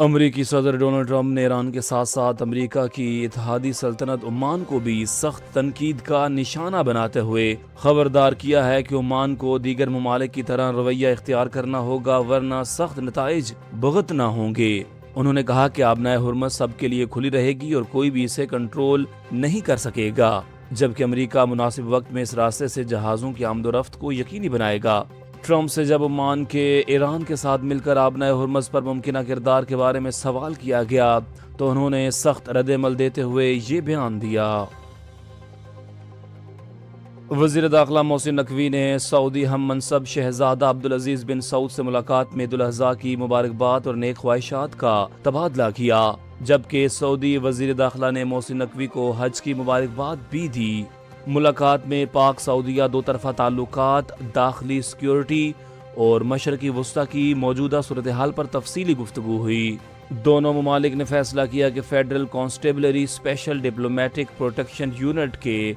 امریکی صدر Donald Trump نے ایران کے ساتھ ساتھ امریکہ کی اتحادی سلطنت عمان کو بھی سخت تنقید کا نشانہ بناتے ہوئے خبردار کیا ہے کہ عمان کو دیگر ممالک کی طرح رویہ اختیار کرنا ہوگا ورنہ سخت نتائج بھگتنا ہوں گے۔ انہوں نے کہا کہ آبنائے حرمت سب کے لیے کھلی رہے گی اور کوئی بھی اسے کنٹرول نہیں کر سکے گا، جبکہ امریکہ مناسب وقت میں اس راستے سے جہازوں کی آمد و رفت کو یقینی بنائے گا۔ ٹرمپ سے جب عمان کے ایران کے ساتھ مل کر آبنائے حرمت پر ممکنہ کردار کے بارے میں سوال کیا گیا تو انہوں نے سخت رد عمل دیتے ہوئے یہ بیان دیا۔ وزیر داخلہ محسن نقوی نے سعودی ہم منصب شہزادہ عبدالعزیز بن سعود سے ملاقات میں عید الاضحیٰ کی مبارکباد اور نیک خواہشات کا تبادلہ کیا، جبکہ سعودی وزیر داخلہ نے محسن نقوی کو حج کی مبارکباد بھی دی۔ ملاقات میں پاک سعودیہ دو طرفہ تعلقات، داخلی سیکیورٹی اور مشرقی وسطی کی موجودہ صورتحال پر تفصیلی گفتگو ہوئی۔ دونوں ممالک نے فیصلہ کیا کہ federal constabulary special diplomatic protection unit کے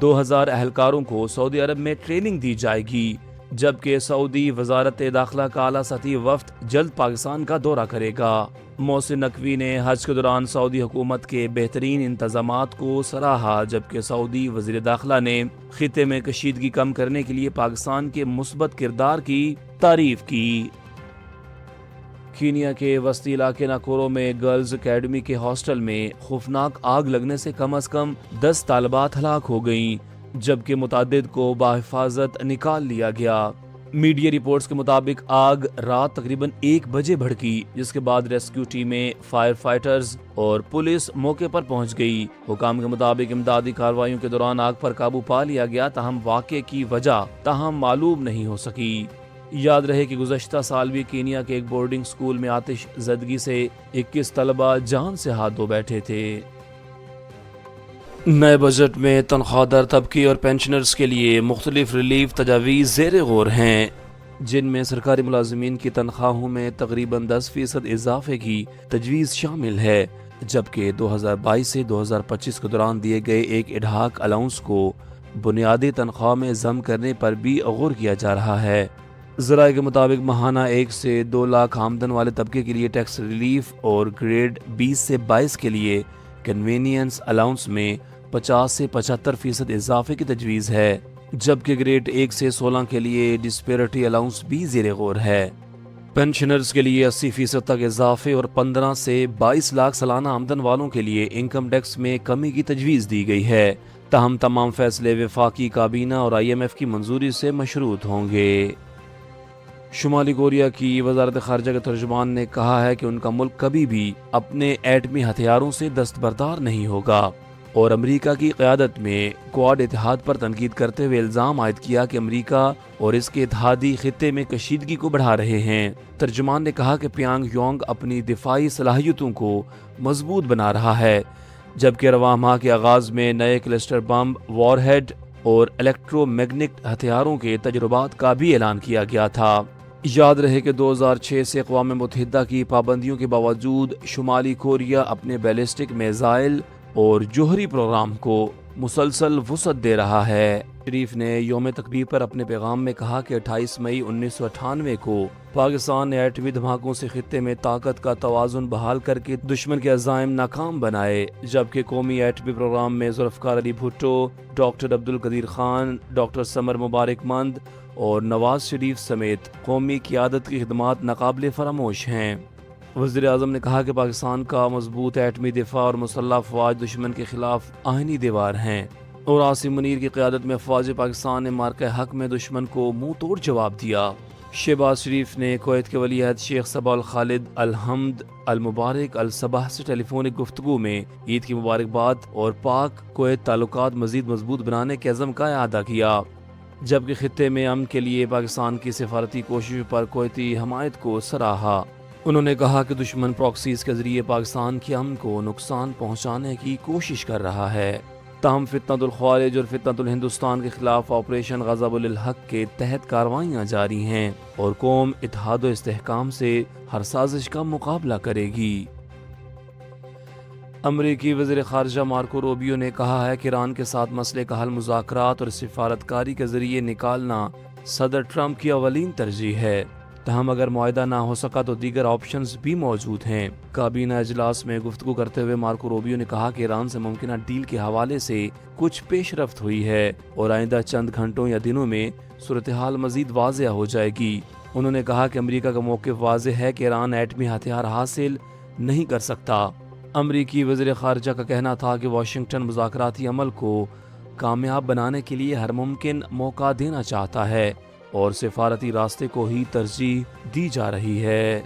2000 اہلکاروں کو سعودی عرب میں ٹریننگ دی جائے گی، جبکہ سعودی وزارت داخلہ کا اعلیٰ سطحی وفد جلد پاکستان کا دورہ کرے گا۔ محسن نقوی نے حج کے دوران سعودی حکومت کے بہترین انتظامات کو سراہا، جبکہ سعودی وزیر داخلہ نے خطے میں کشیدگی کم کرنے کے لیے پاکستان کے مثبت کردار کی تعریف کی۔ کینیا کے وسطی علاقے ناکورو میں گرلز اکیڈمی کے ہاسٹل میں خوفناک آگ لگنے سے کم 10 طالبات ہلاک ہو گئیں، جبکہ متعدد کو بحفاظت نکال لیا گیا۔ میڈیا رپورٹس کے مطابق آگ رات تقریباً 1 بجے بھڑکی، جس کے بعد ریسکیو ٹیمیں، فائر فائٹرز اور پولیس موقع پر پہنچ گئی۔ حکام کے مطابق امدادی کارروائیوں کے دوران آگ پر قابو پا لیا گیا، تاہم واقعے کی وجہ معلوم نہیں ہو سکی۔ یاد رہے کہ گزشتہ سال بھی کینیا کے ایک بورڈنگ سکول میں آتش زدگی سے 21 طلبہ جان سے ہاتھ دھو بیٹھے تھے۔ نئے بجٹ میں تنخواہ در طبقے اور پینشنرز کے لیے مختلف ریلیف تجاویز زیر غور ہیں، جن میں سرکاری ملازمین کی تنخواہوں میں تقریباً 10% اضافے کی تجویز شامل ہے، جبکہ 2022 سے 2025 کے دوران دیے گئے ایک ایڈہاک الاؤنس کو بنیادی تنخواہ میں ضم کرنے پر بھی غور کیا جا رہا ہے۔ ذرائع کے مطابق ماہانہ 1 سے 2 لاکھ آمدن والے طبقے کے لیے ٹیکس ریلیف اور گریڈ 20 سے 22 کے لیے کنوینئنس الاؤنس میں 50 سے 75% اضافے کی تجویز ہے، جبکہ گریڈ 1 سے 16 کے لیے ڈسپیرٹی الاؤنس بھی زیر غور ہے۔ پینشنرز کے لیے 80% تک اضافے اور 15 سے 22 لاکھ سالانہ آمدن والوں کے لیے انکم ٹیکس میں کمی کی تجویز دی گئی ہے، تاہم تمام فیصلے وفاقی کابینہ اور IMF کی منظوری سے مشروط ہوں گے۔ شمالی کوریا کی وزارت خارجہ کے ترجمان نے کہا ہے کہ ان کا ملک کبھی بھی اپنے ایٹمی ہتھیاروں سے دستبردار نہیں ہوگا، اور امریکہ کی قیادت میں کواد اتحاد پر تنقید کرتے ہوئے الزام عائد کیا کہ امریکہ اور اس کے اتحادی خطے میں کشیدگی کو بڑھا رہے ہیں۔ ترجمان نے کہا کہ پیانگ یونگ اپنی دفاعی صلاحیتوں کو مضبوط بنا رہا ہے، جبکہ رواں ماہ کے آغاز میں نئے کلسٹر بم، وار ہیڈ اور الیکٹرو میگنیٹ ہتھیاروں کے تجربات کا بھی اعلان کیا گیا تھا۔ یاد رہے کہ 2006 سے اقوام متحدہ کی پابندیوں کے باوجود شمالی کوریا اپنے بیلسٹک میزائل اور جوہری پروگرام کو مسلسل وسعت دے رہا ہے۔ شریف نے یوم تقریر پر اپنے پیغام میں کہا کہ 28 مئی 1998 کو پاکستان نے ایٹمی دھماکوں سے خطے میں طاقت کا توازن بحال کر کے دشمن کے عزائم ناکام بنائے، جبکہ قومی ایٹمی پروگرام میں ذوالفقار علی بھٹو، ڈاکٹر عبدالقدیر خان، ڈاکٹر سمر مبارک مند اور نواز شریف سمیت قومی قیادت کی خدمات ناقابل فراموش ہیں۔ وزیر اعظم نے کہا کہ پاکستان کا مضبوط ایٹمی دفاع اور مسلح افواج دشمن کے خلاف آئینی دیوار ہیں، اور عاصم منیر کی قیادت میں افواج پاکستان نے مارکہ حق میں دشمن کو منہ توڑ جواب دیا۔ شہباز شریف نے کویت کے ولی عہد شیخ صباح الخالد الحمد المبارک الصباح سے ٹیلی فونک گفتگو میں عید کی مبارکباد اور پاک کویت تعلقات مزید مضبوط بنانے کے عزم کا اعادہ کیا، جبکہ خطے میں امن کے لیے پاکستان کی سفارتی کوششوں پر کویتی حمایت کو سراہا۔ انہوں نے کہا کہ دشمن پراکسیز کے ذریعے پاکستان کے امن کو نقصان پہنچانے کی کوشش کر رہا ہے، تاہم فتنۃ الخوارج اور فتنۃ الہندوستان کے خلاف آپریشن غضب الحق کے تحت کارروائیاں جاری ہیں، اور قوم اتحاد و استحکام سے ہر سازش کا مقابلہ کرے گی۔ امریکی وزیر خارجہ مارکو روبیو نے کہا ہے کہ ایران کے ساتھ مسئلے کا حل مذاکرات اور سفارتکاری کے ذریعے نکالنا صدر ٹرمپ کی اولین ترجیح ہے، تاہم اگر معاہدہ نہ ہو سکا تو دیگر آپشنز بھی موجود ہیں۔ کابینہ اجلاس میں گفتگو کرتے ہوئے مارکو روبیو نے کہا کہ ایران سے ممکنہ ڈیل کے حوالے سے کچھ پیش رفت ہوئی ہے اور آئندہ چند گھنٹوں یا دنوں میں صورتحال مزید واضح ہو جائے گی۔ انہوں نے کہا کہ امریکہ کا موقف واضح ہے کہ ایران ایٹمی ہتھیار حاصل نہیں کر سکتا۔ امریکی وزیر خارجہ کا کہنا تھا کہ واشنگٹن مذاکراتی عمل کو کامیاب بنانے کے لیے ہر ممکن موقع دینا چاہتا ہے اور سفارتی راستے کو ہی ترجیح دی جا رہی ہے۔